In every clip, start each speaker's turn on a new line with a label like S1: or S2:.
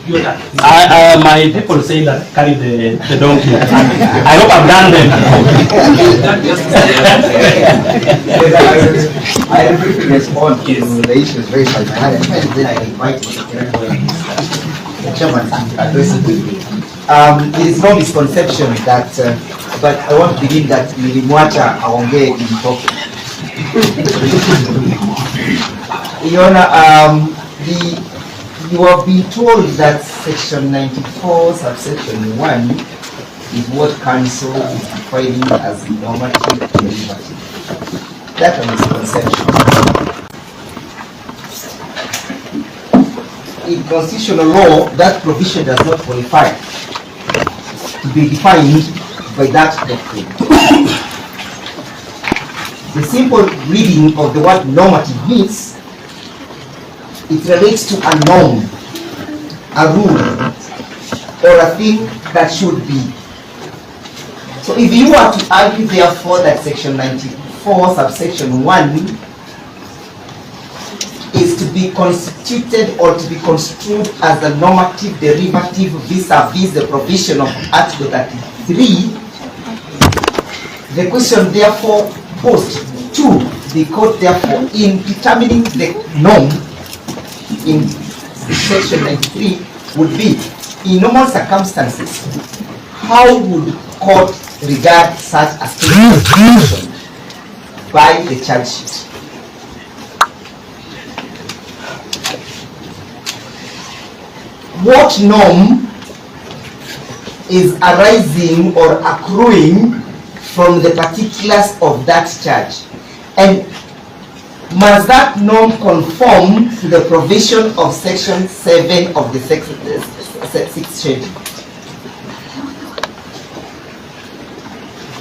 S1: My people say that carry the donkey. I hope I've done them.
S2: I briefly respond to the issues raised by Kihara, and then I invite the chairman to address it quickly. There is no misconception that, but I want to begin that nilimwacha aongee kimtoke. You have been told that section 94 subsection 1 is what council is defining as normative derivative. That's a misconception. In constitutional law, that provision does not qualify to be defined by that doctrine. The simple reading of the word normative means it relates to a norm, a rule, or a thing that should be. So if you were to argue therefore that section 94 subsection 1 is to be constituted or to be construed as a normative derivative vis-a-vis the provision of Article 33, the question therefore posed to the court therefore in determining the norm in section 93 would be, in normal circumstances, how would court regard such a statement by the charge sheet? What norm is arising or accruing from the particulars of that charge? And must that norm conform to the provision of section 7 of the 6th schedule?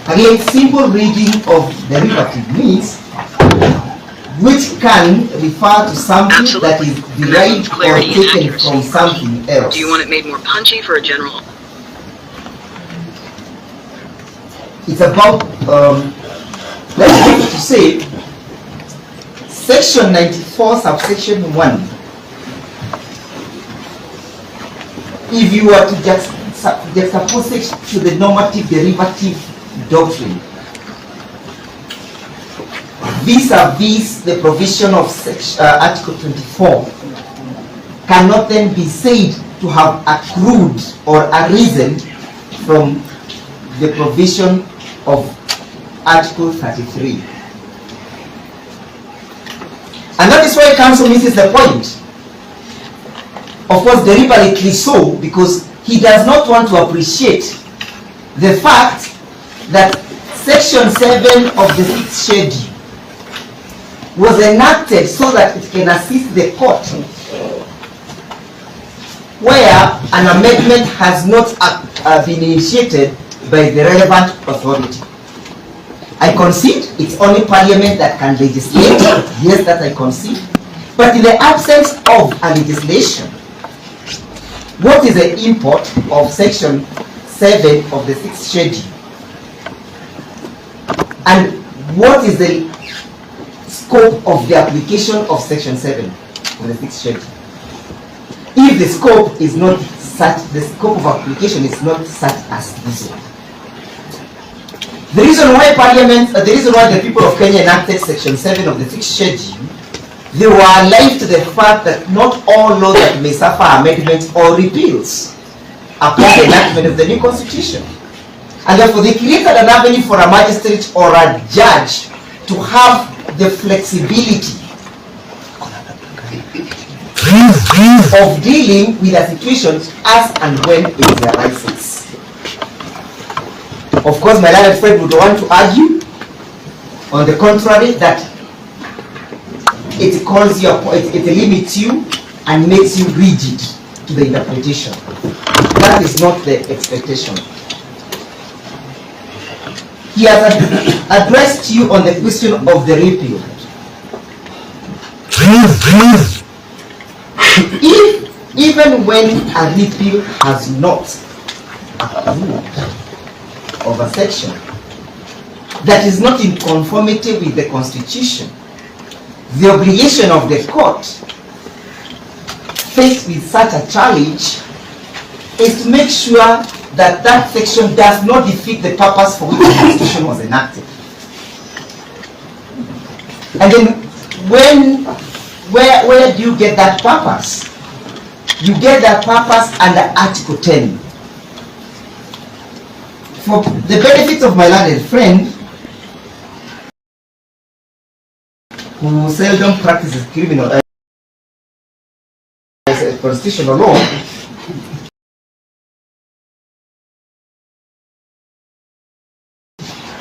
S2: Again, simple reading of derivative means which can refer to something that is derived or taken from something else.
S3: Do you want it made more punchy for a general?
S2: It's about, let's go to say, section 94 subsection 1. If you were to juxtapose it to the normative derivative doctrine vis-a-vis the provision of Article 24, cannot then be said to have accrued or arisen from the provision of Article 33. And that is why counsel misses the point. Of course, deliberately so, because he does not want to appreciate the fact that section 7 of the 6th schedule was enacted so that it can assist the court where an amendment has not been initiated by the relevant authority. I concede it's only Parliament that can legislate. Yes, that I concede. But in the absence of a legislation, what is the import of section 7 of the 6th schedule? And what is the scope of the application of section 7 of the 6th schedule? If the scope is not such, the scope of application is not such as this one. The reason why Parliament, the reason why the people of Kenya enacted section 7 of the 6th schedule, they were alive to the fact that not all laws that may suffer amendments or repeals upon the enactment of the new constitution. And therefore they created an avenue for a magistrate or a judge to have the flexibility of dealing with a situation as and when it arises. Of course, my learned friend would want to argue, on the contrary, that it calls you, it limits you and makes you rigid to the interpretation. That is not the expectation. He has addressed you on the question of the repeal. If, even when a repeal has not approved of a section that is not in conformity with the Constitution, the obligation of the court faced with such a challenge is to make sure that that section does not defeat the purpose for which the Constitution was enacted. And then where do you get that purpose? You get that purpose under Article 10. For the benefit of my learned friend, who seldom practices constitutional law,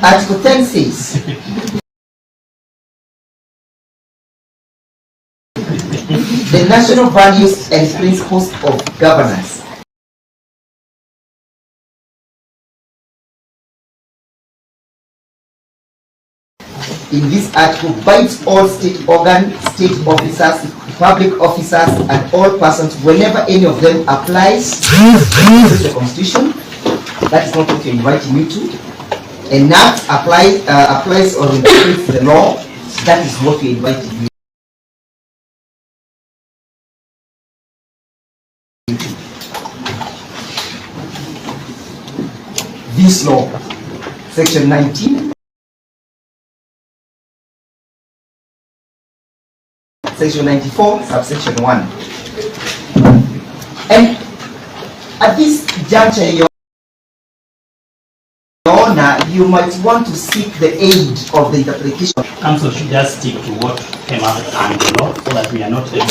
S2: Article 10 says, the national values and principles of governance in this article binds all state organs, state officers, public officers, and all persons whenever any of them applies to the Constitution. That is not what you're inviting me to. Enact, applies or interprets the law. That is what you're inviting me to. This law, Section 19. Section 94, subsection 1. And at this juncture, Your Honor, you might want to seek the aid of the interpretation.
S1: Council should just stick to what came out and the law so that we are not able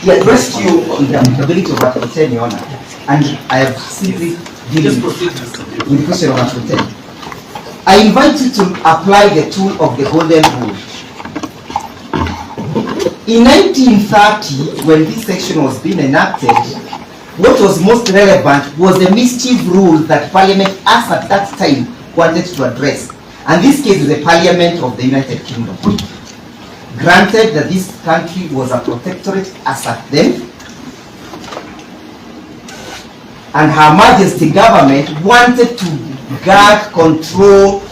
S2: He addressed you on the applicability of Article 10, Your Honor, and I have simply dealing with the question of Article 10. I invite you to apply the tool of the Golden Rule. In 1930, when this section was being enacted, what was most relevant was the mischief rule that Parliament, as at that time, wanted to address. And this case is the Parliament of the United Kingdom. Granted that this country was a protectorate as at then, and Her Majesty government wanted to guard, control,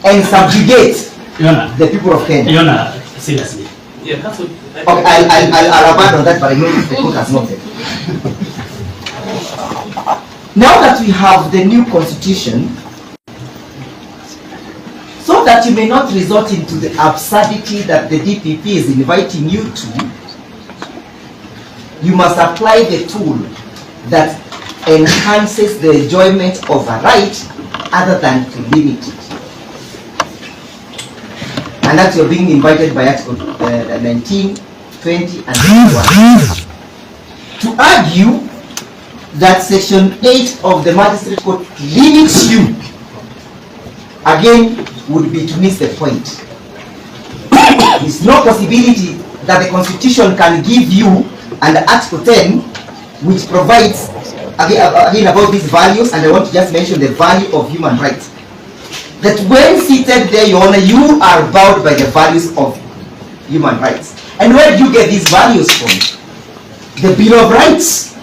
S2: and subjugate the people of Kenya.
S1: Your Honor, seriously.
S4: Yeah, that's what.
S2: Okay, I'll abandon that, but I know the court has noted. Now that we have the new constitution, so that you may not resort into the absurdity that the DPP is inviting you to, you must apply the tool that enhances the enjoyment of a right other than to limit it. And that you're being invited by Article 19, 20, and 21. To argue that Section 8 of the Magistrate Code limits you, again, would be to miss the point. There is no possibility that the Constitution can give you, under Article 10, which provides, again about these values, and I want to just mention the value of human rights. That when seated there, Your Honor, you are bound by the values of human rights. And where do you get these values from? The Bill of Rights.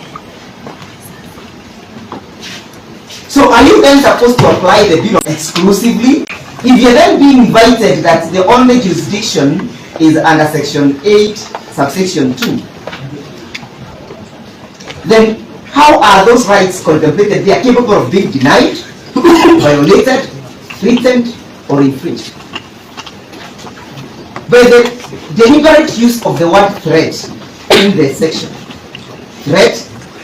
S2: So are you then supposed to apply the Bill of Rights exclusively? If you're then being invited that the only jurisdiction is under Section 8, subsection 2, then how are those rights contemplated? They are capable of being denied, violated, threatened, or infringed. By the deliberate use of the word threat in the section, threat,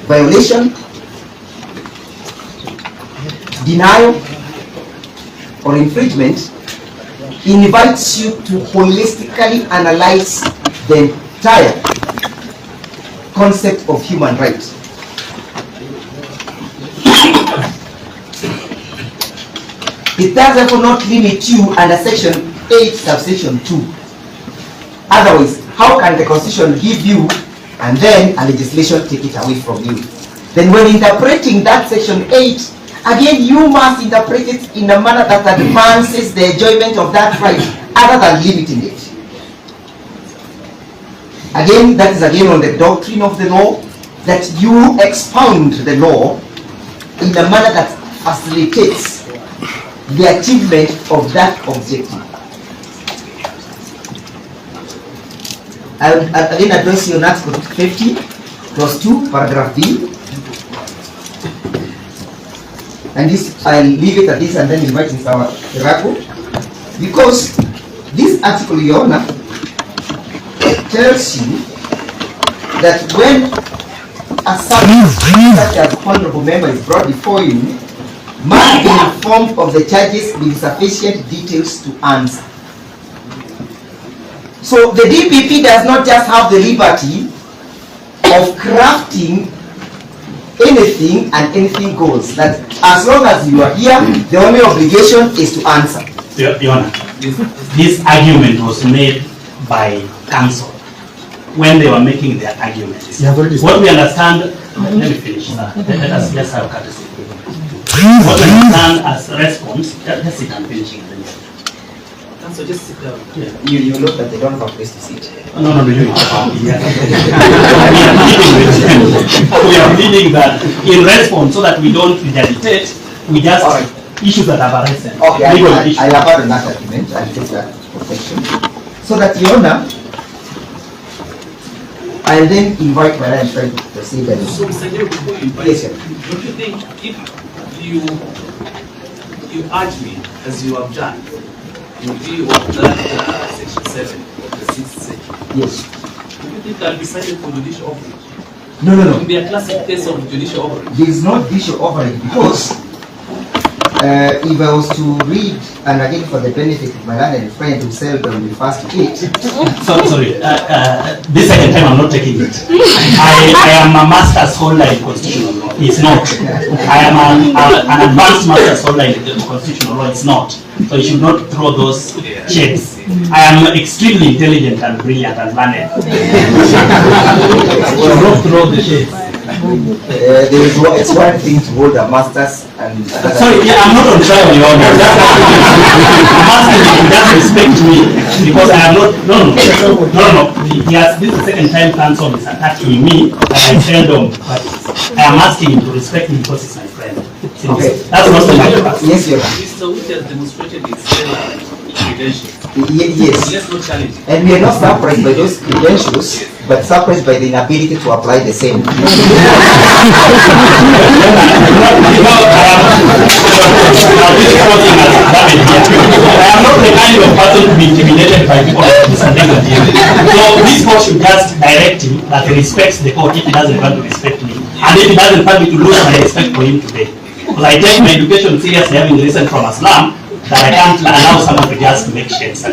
S2: violation, denial, or infringement invites you to holistically analyze the entire concept of human rights. It does therefore not limit you under Section 8, subsection 2. Otherwise, how can the Constitution give you and then a legislation take it away from you? Then when interpreting that Section 8, again, you must interpret it in a manner that advances the enjoyment of that right, other than limiting it. Again, that is again on the doctrine of the law, that you expound the law in a manner that facilitates the achievement of that objective. I will again address you on Article 50. Clause 2, paragraph B. And this, I'll leave it at this and then invite Mr. Kihara, because this article, Your Honor, tells you that when a subject such as honorable member is brought before you, must be informed of the charges with sufficient details to answer. So the DPP does not just have the liberty of crafting anything and anything goes. That as long as you are here, the only obligation is to answer.
S1: Your Honor, this argument was made by counsel when they were making their argument. What we understand, let me finish, sir. Let us just have courtesy. What we understand as a response, let's sit and finish it.
S4: So just sit down.
S1: Yeah.
S2: You look that they don't have a place to sit.
S1: No, you. We are pleading that in response, so that we don't meditate, we just issues that have arisen.
S2: Okay, I'll abandon that argument and take that question. So that, Your Honor, I'll then invite my and try to proceed.
S4: So, Mr. Jayne, before you invite,
S2: yes, sir.
S4: Don't you think if you urge me, as you have done, in view of that section 7 of the 6th section,
S2: yes,
S4: do you think that will be cited for judicial overreach?
S2: No.
S4: It will be a classic case of judicial overreach.
S2: There is no judicial overreach because if I was to read, and again for the benefit of my learned friend who seldom refers to it.
S1: Sorry, this second time I'm not taking it. I am a master's holder in constitutional law. It's not. I am an advanced master's holder in constitutional law. It's not. So you should not throw those shades. I am extremely intelligent and brilliant and learned. You should not throw the shades.
S2: It's one thing to hold a master's and
S1: sorry, yeah, I'm not on trial, Your Honor. I'm asking you to just respect me because I am not. No. Yes, this is the second time counsel is attacking me and I seldom, but I am asking him to respect me because he's my friend.
S2: Okay.
S1: That's not the matter.
S2: Yes, Your Honor.
S4: Mr. Which has demonstrated his credentials.
S2: Yes.
S4: Let's not challenge it.
S2: And we are not surprised by those credentials, but surprised by the inability to apply the same.
S1: I am not the kind of person to be intimidated by people like Mr. David. So this court should just direct him that he respects the court if he doesn't want to respect me. And if he doesn't want me to lose my respect for him today. Because I take my education seriously, having listened from Islam, that I can't allow someone to just make shades. So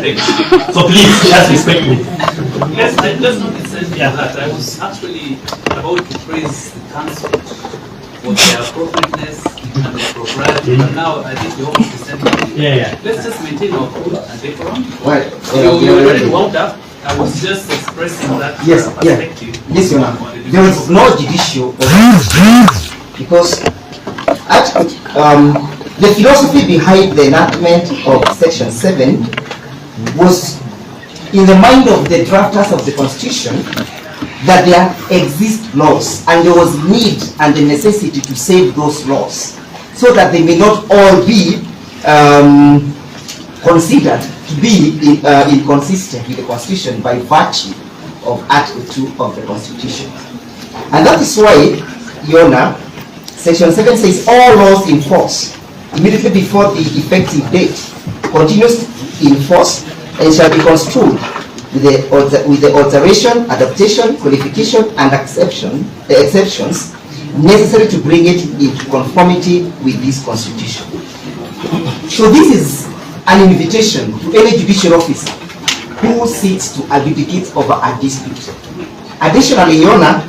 S1: please, just respect me.
S4: Let's not insist that. I was actually about to praise the council for their appropriateness and their propriety, but now I think we almost descended.
S1: Yeah.
S4: Let's just maintain our cool and decorum.
S2: Well,
S4: You already wound up. I was just expressing that perspective.
S2: Yes, Your Honor. There is no judicial overreach because the philosophy behind the enactment of Section 7 was in the mind of the drafters of the Constitution that there exist laws and there was need and the necessity to save those laws so that they may not all be considered to be inconsistent with the Constitution by virtue of Article 2 of the Constitution. And that is why, Your Honor, Section 7 says all laws in force immediately before the effective date continues in force and shall be construed with the alteration, adaptation, qualification, and exceptions necessary to bring it into conformity with this Constitution. So this is an invitation to any judicial officer who seeks to adjudicate over a dispute. Additionally, Your Honor,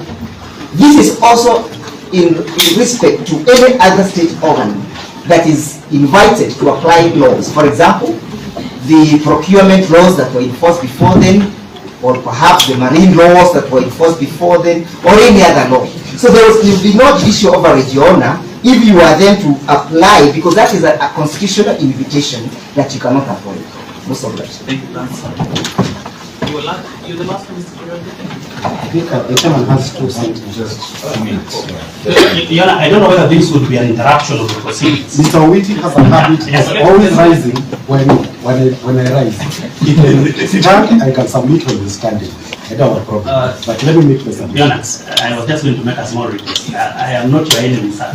S2: this is also in respect to any other state organ that is invited to apply laws. For example, the procurement laws that were enforced before then, or perhaps the marine laws that were enforced before then, or any other law. So there will be no judicial overreach, Your Honor, if you are then to apply, because that is a constitutional invitation that you cannot avoid. Most of that.
S4: Thank you, Councillor. You're the last one, Mr. Kihara.
S5: I think the chairman has to say just 2 minutes.
S1: Your Honor, I don't know whether this would be an interruption of the proceedings.
S5: Mr. Witty has a habit of always rising when I rise. If I stand, I can submit when he's standing. I don't have a problem. But let me make the submission.
S1: Jonas, I was just going to make a small request. I am not your enemy, sir.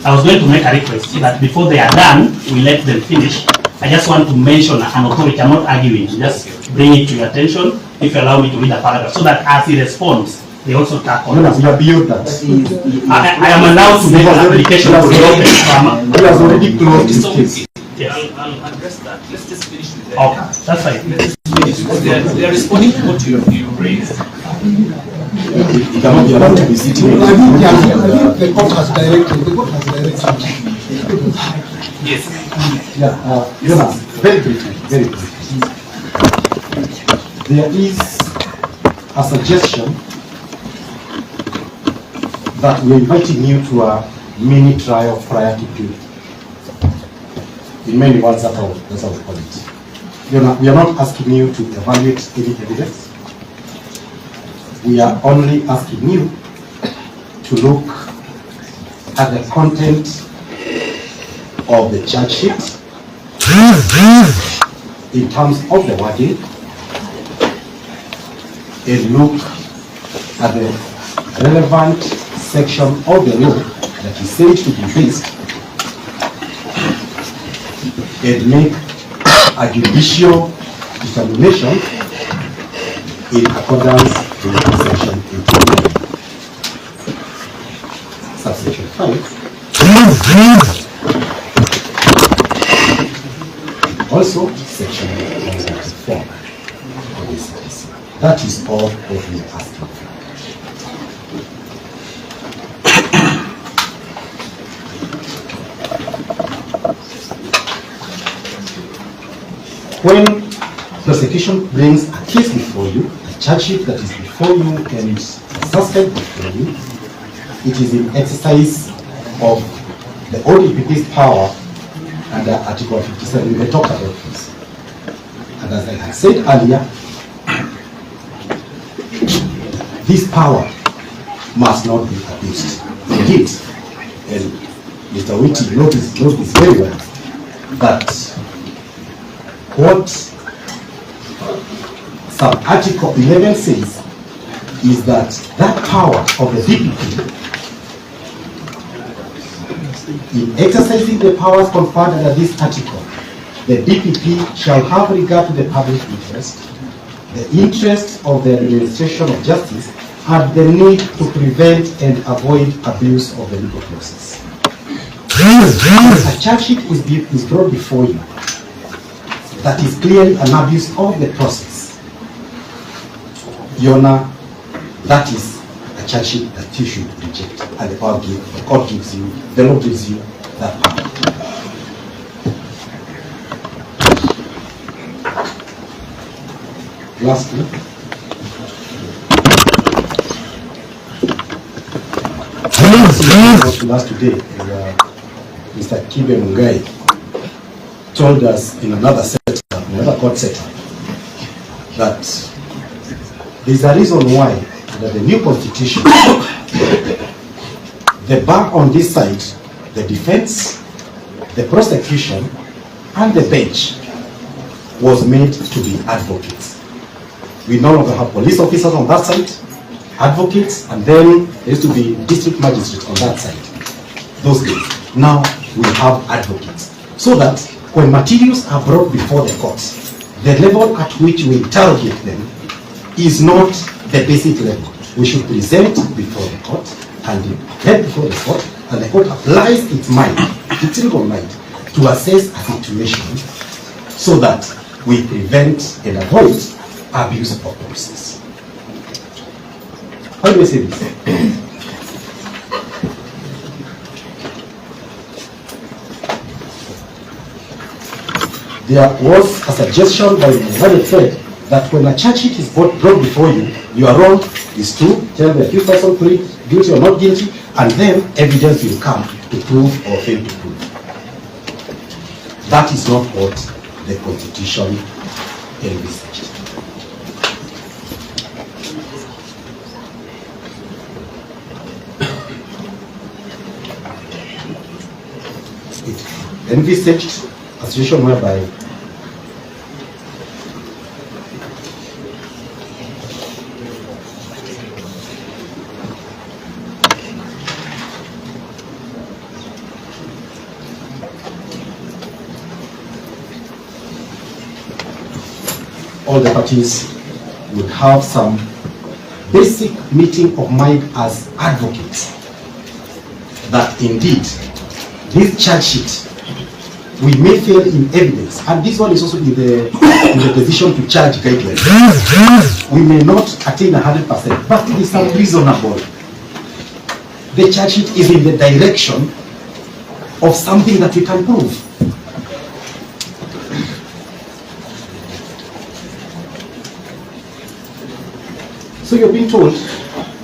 S1: I was going to make a request that before they are done, we let them finish. I just want to mention an authority. I'm not arguing. Just bring it to your attention. If you allow me to read a paragraph, so that as he responds, they also tackle.
S5: No, we are beyond that.
S1: I am allowed to make an application to reopen.
S5: He has already closed his case.
S1: Yes.
S4: I'll address that. Let's just finish with that.
S1: Okay, that's fine.
S4: Let's finish. They are responding to what you raised.
S5: He cannot be allowed to be sitting.
S6: I think the court has directed. The court has directed.
S4: Yes.
S5: Yeah, Jonas, very briefly, very briefly. There is a suggestion that we are inviting you to a mini trial prior to due. In many words, that's how we call it. We are not asking you to evaluate any evidence. We are only asking you to look at the content of the charge sheet in terms of the wording, and look at the relevant section of the law that is said to be based, and make a judicial determination in accordance with section 18, subsection 5. Also, section 104 of this case. That is all that we are asking for. When prosecution brings a case before you, a charge sheet that is before you and a suspect before you, it is in exercise of the ODPP's power under Article 57. We talked about this. And as I had said earlier, this power must not be abused. Indeed, and Mr. Whitty knows this very well, that what sub-article 11 says is that that power of the DPP, in exercising the powers conferred under this article, the DPP shall have regard to the public interest, the interest of the administration of justice, and the need to prevent and avoid abuse of the legal process. A charge sheet is brought before you that is clearly an abuse of the process. Your Honor, that is a charge sheet that you should reject, and the court gives you, the law gives you that power. Lastly, last today, Mr. Kibe Mungai told us in another court setup, that there's a reason why that the new constitution, the bar on this side, the defense, the prosecution, and the bench was made to be advocates. We no longer have police officers on that side, advocates, and then there used to be district magistrates on that side. Those days. Now we have advocates. So that when materials are brought before the courts, the level at which we interrogate them is not the basic level. We should present before the court, and then before the court, and the court applies its mind, its legal mind, to assess a situation so that we prevent and avoid abuse of process. How do I say this? There was a suggestion by the Fed that when a charge sheet is brought before you, your role is to tell the accused person plead guilty or not guilty, and then evidence will come to prove or fail to prove. That is not what the Constitution envisaged. It envisaged a situation whereby all the parties would have some basic meeting of mind as advocates that indeed this charge sheet, we may fail in evidence, and this one is also in the position to charge guidelines. We may not attain 100%, but it is unreasonable. The charge sheet is in the direction of something that we can prove. So you're being told,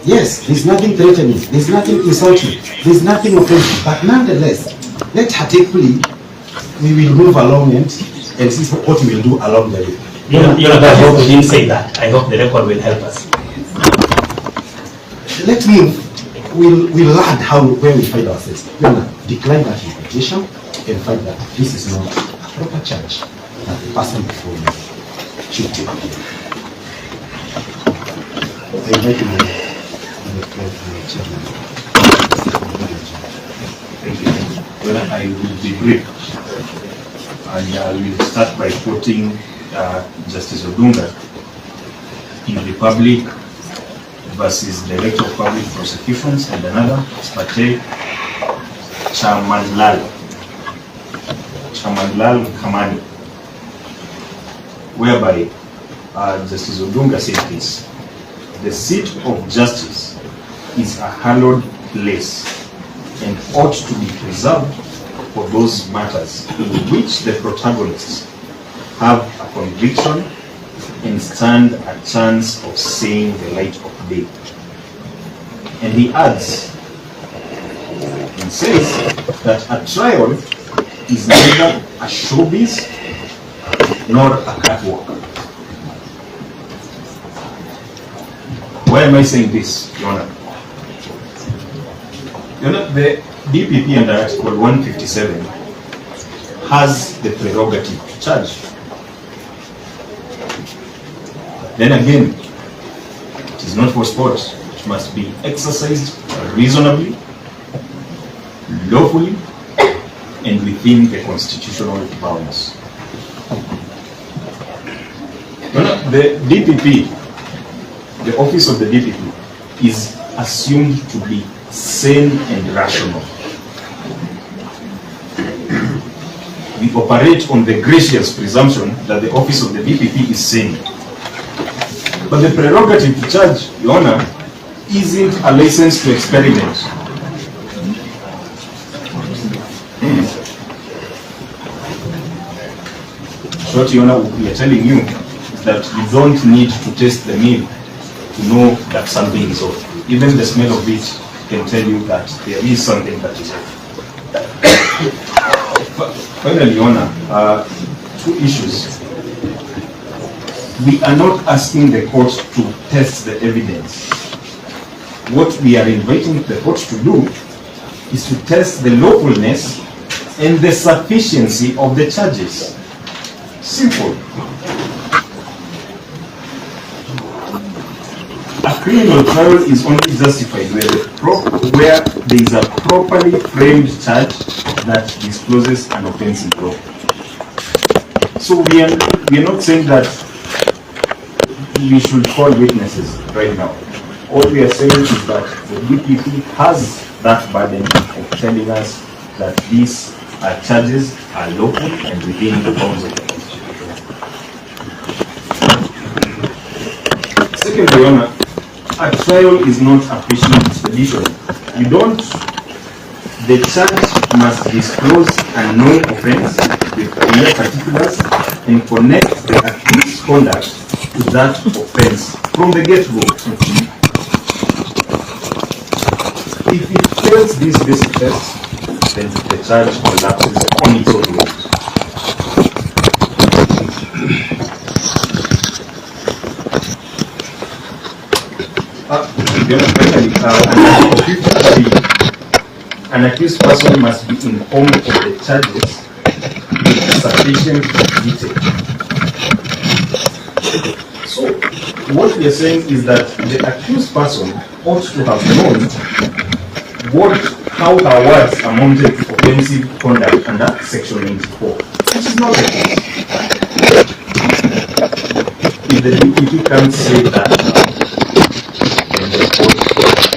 S5: yes, there's nothing threatening, there's nothing insulting, there's nothing offensive, but nonetheless, let her take plea. We will move along and see what we will do along the way.
S1: I hope we didn't say that. I hope the record will help us.
S5: Let's move. We'll learn where we find ourselves. We'll decline that invitation and find that this is not a proper charge that the person before you should take. I invite you the chairman.
S7: Thank you. Well, I will be brief. And I will start by quoting Justice Odunga in Republic versus Director of Public Prosecutions and another, Spate Chamanlal Kamani, whereby Justice Odunga said this: the seat of justice is a hallowed place and ought to be preserved for those matters in which the protagonists have a conviction and stand a chance of seeing the light of day. And he adds and says that a trial is neither a showbiz nor a catwalk. Why am I saying this, Your Honor? Your Honor, the DPP under Article 157 has the prerogative to charge. Then again, it is not for sport. It must be exercised reasonably, lawfully, and within the constitutional bounds. The DPP, the office of the DPP, is assumed to be sane and rational. We operate on the gracious presumption that the office of the DPP is sane. But the prerogative to charge, Your Honor, isn't a license to experiment. What, Your Honor, we are telling you is that you don't need to taste the meal to know that something is off. Even the smell of it can tell you that there is something that is off. Finally, Your Honor, two issues. We are not asking the court to test the evidence. What we are inviting the court to do is to test the lawfulness and the sufficiency of the charges. Simple. A criminal trial is only justified where there is a properly framed charge that discloses an offensive law. So we are not saying that we should call witnesses right now. All we are saying is that the DPP has that burden of telling us that these charges are lawful and within the bounds of the Constitution. Secondly, Your Honor, a trial is not a fishing expedition. The charge must disclose a known offense with clear particulars and connect the accused's conduct to that offense from the get-go. If it fails these basic tests, then the charge collapses on its own weight. An accused person must be informed of the charges with sufficient detail. So, what we are saying is that the accused person ought to have known how her words amounted to offensive conduct under Section 94, which is not the case. the DPP can't say that then the court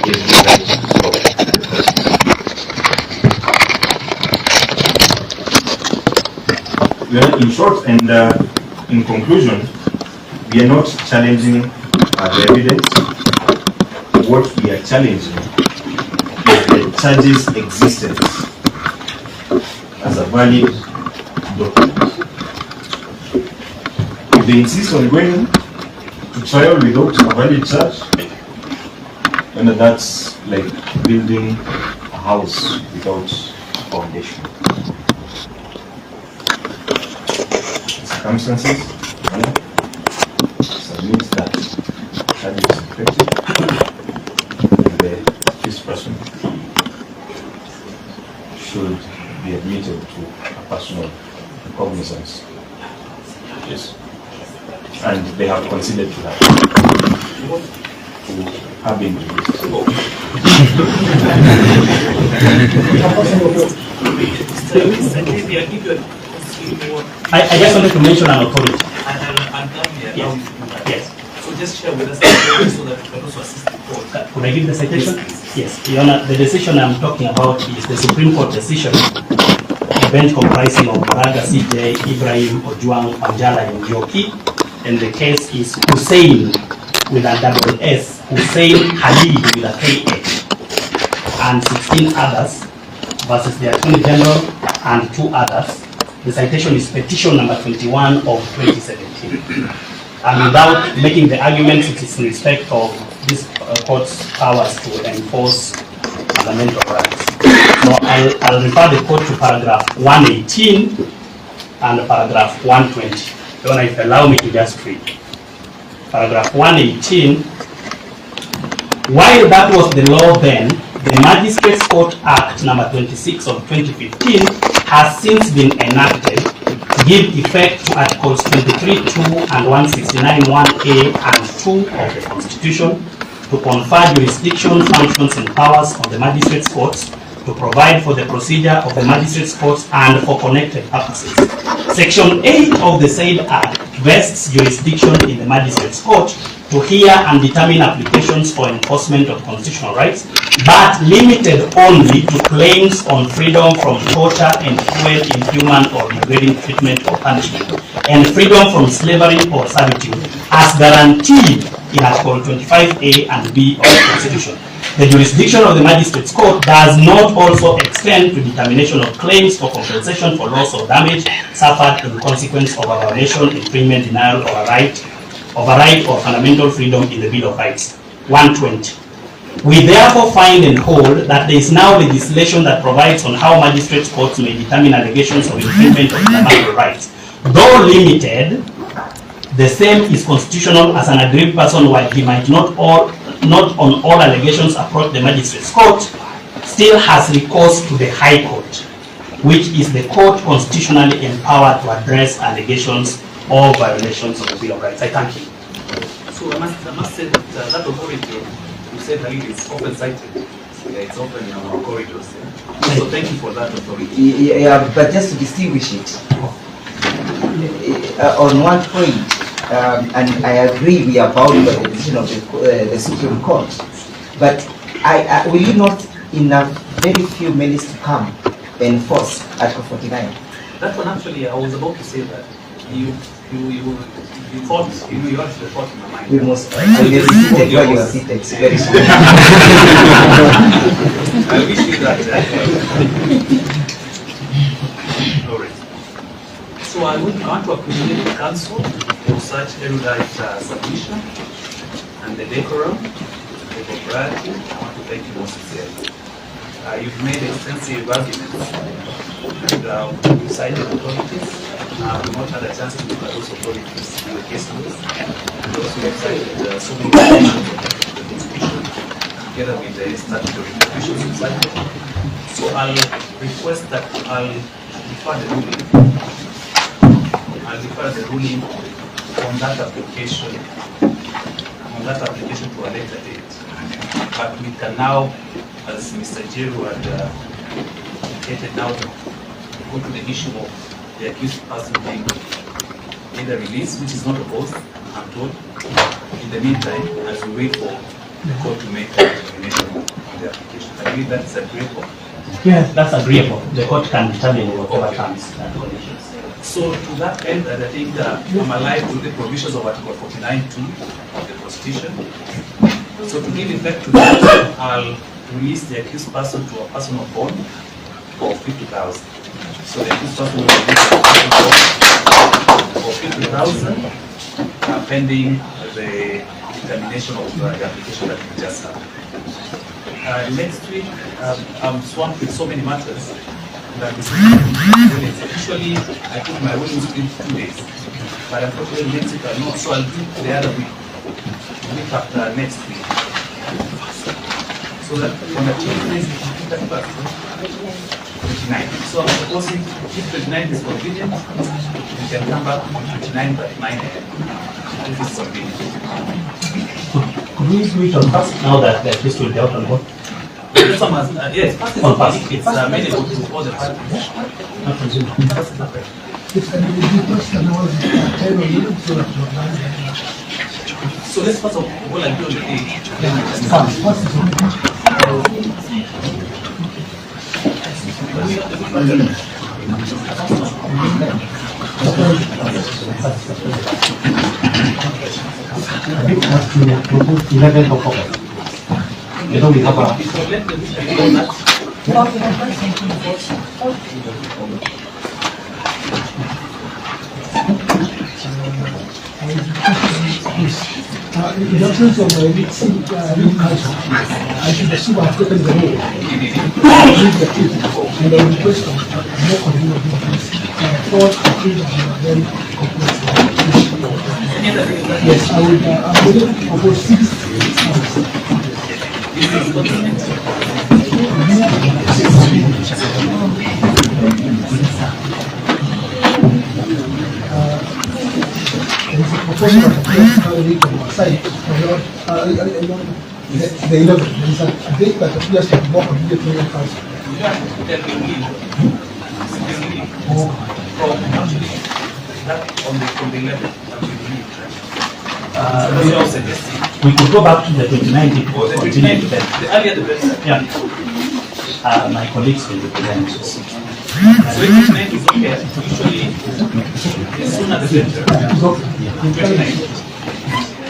S7: gave the right to stop the process. Well, in short and in conclusion, we are not challenging the evidence. What we are challenging is the charges' existence as a valid document. If they insist on going to trial without a valid charge, then that's like building a house without a foundation. Circumstances submit that charge is effective, and the accused person should be admitted to a personal cognizance. Yes. And they have considered to that. To have been released.
S1: I just wanted to mention an authority. Yes.
S4: So just share with us the so that we can also assist the court.
S1: Could I give the citation? Yes. Your Honor, the decision I'm talking about is the Supreme Court decision, a bench comprising of Maraga, CJ, Ibrahim, Ojuang, Anjala, and Joki. And the case is Hussein with a double S, Hussein Halid with a KH, and 16 others versus the Attorney General and 2 others. The citation is petition number 21 of 2017. And without making the arguments, it is in respect of this court's powers to enforce fundamental rights. So I'll refer the court to paragraph 118 and paragraph 120. Your Honor, if you allow me to just read. Paragraph 118. While that was the law then, the Magistrates Court Act number 26 of 2015 has since been enacted to give effect to Articles 23(2) and 169(1)(a) and 2 of the Constitution to confer jurisdiction, functions, and powers on the Magistrates Courts, to provide for the procedure of the Magistrates Courts and for connected purposes. Section 8 of the said Act vests jurisdiction in the Magistrates Court to hear and determine applications for enforcement of constitutional rights, but limited only to claims on freedom from torture and cruel, inhuman, or degrading treatment or punishment, and freedom from slavery or servitude, as guaranteed in Article 25(a) and (b) of the Constitution. The jurisdiction of the Magistrates Court does not also extend to determination of claims for compensation for loss or damage suffered in consequence of a violation, infringement, denial, or a right or fundamental freedom in the Bill of Rights. 120. We therefore find and hold that there is now legislation that provides on how magistrates courts may determine allegations of infringement of fundamental rights. Though limited, the same is constitutional as an aggrieved person, while he might not on all allegations approach the magistrate's court, still has recourse to the High Court, which is the court constitutionally empowered to address allegations or violations of the Bill of Rights. I thank you.
S4: So I must say that that authority you said is open cited. Yeah, it's open in our corridors. Yeah. So thank you for that authority.
S2: Yeah, but just to distinguish it, on one point, and I agree we are bound by the decision of the Supreme Court, but will you not, in a very few minutes to come, enforce Article 49?
S4: That one actually, I was about to say that. You thought, you actually thought in my mind.
S2: We must, I will be seated where you are seated very soon.
S4: I wish you that. Alright. So I want to appreciate the council for such erudite submission and the decorum, the propriety. I want to thank you most sincerely. You've made extensive arguments and you cited authorities. We've not had a chance to look at those authorities in the case laws. And also we've cited so many provisions of the Constitution together with the statutory provisions we've cited. So I'll request that I'll defer the ruling. I'll defer the ruling on that application to a later date. But we can now, as Mr. Jeru had indicated, now go to the issue of the accused person being either released, which is not opposed, I'm told. In the meantime, as we wait for the court to make a determination on the application, I believe that's agreeable.
S1: Yes, that's agreeable. The court can determine whatever terms and conditions.
S4: So to that end, I think I'm alive to the provisions of Article 49(2) of the Constitution. So to give effect to that, I'll release the accused person to a personal bond of 50,000. So the accused person will release a personal bond of 50,000 pending the determination of the application that we just had. Next week, I'm swamped with so many matters that actually I put my willing in 2 days, but unfortunately next week I'm not, so I'll do the other week, the week after next week. So that on the 29th, so I'm proposing if 29th is convenient, we can come back on 29th at 9 a.m. if it's convenient.
S1: Could we do it on first now that the case will be out on board?
S4: Yes, first is it's amenable to all the parties. So let's first of all agree on the date.
S5: Propose 11th of August. You know, we have a
S6: in absence of my mixing new culture, I should assume I've taken the role. And I request more convenient details. I thought I think I'm very complex. Yes, I will. I'm going to propose 6 there is a proposal of the on my side. The 11th, there is a date that appears to be more convenient to the council.
S4: From the 11th,
S1: We could go back to the 29th if it was continued then.
S4: the earlier the better.
S1: Yeah. My colleagues will represent.
S4: So if 29th is okay, usually the sooner the better. 29th.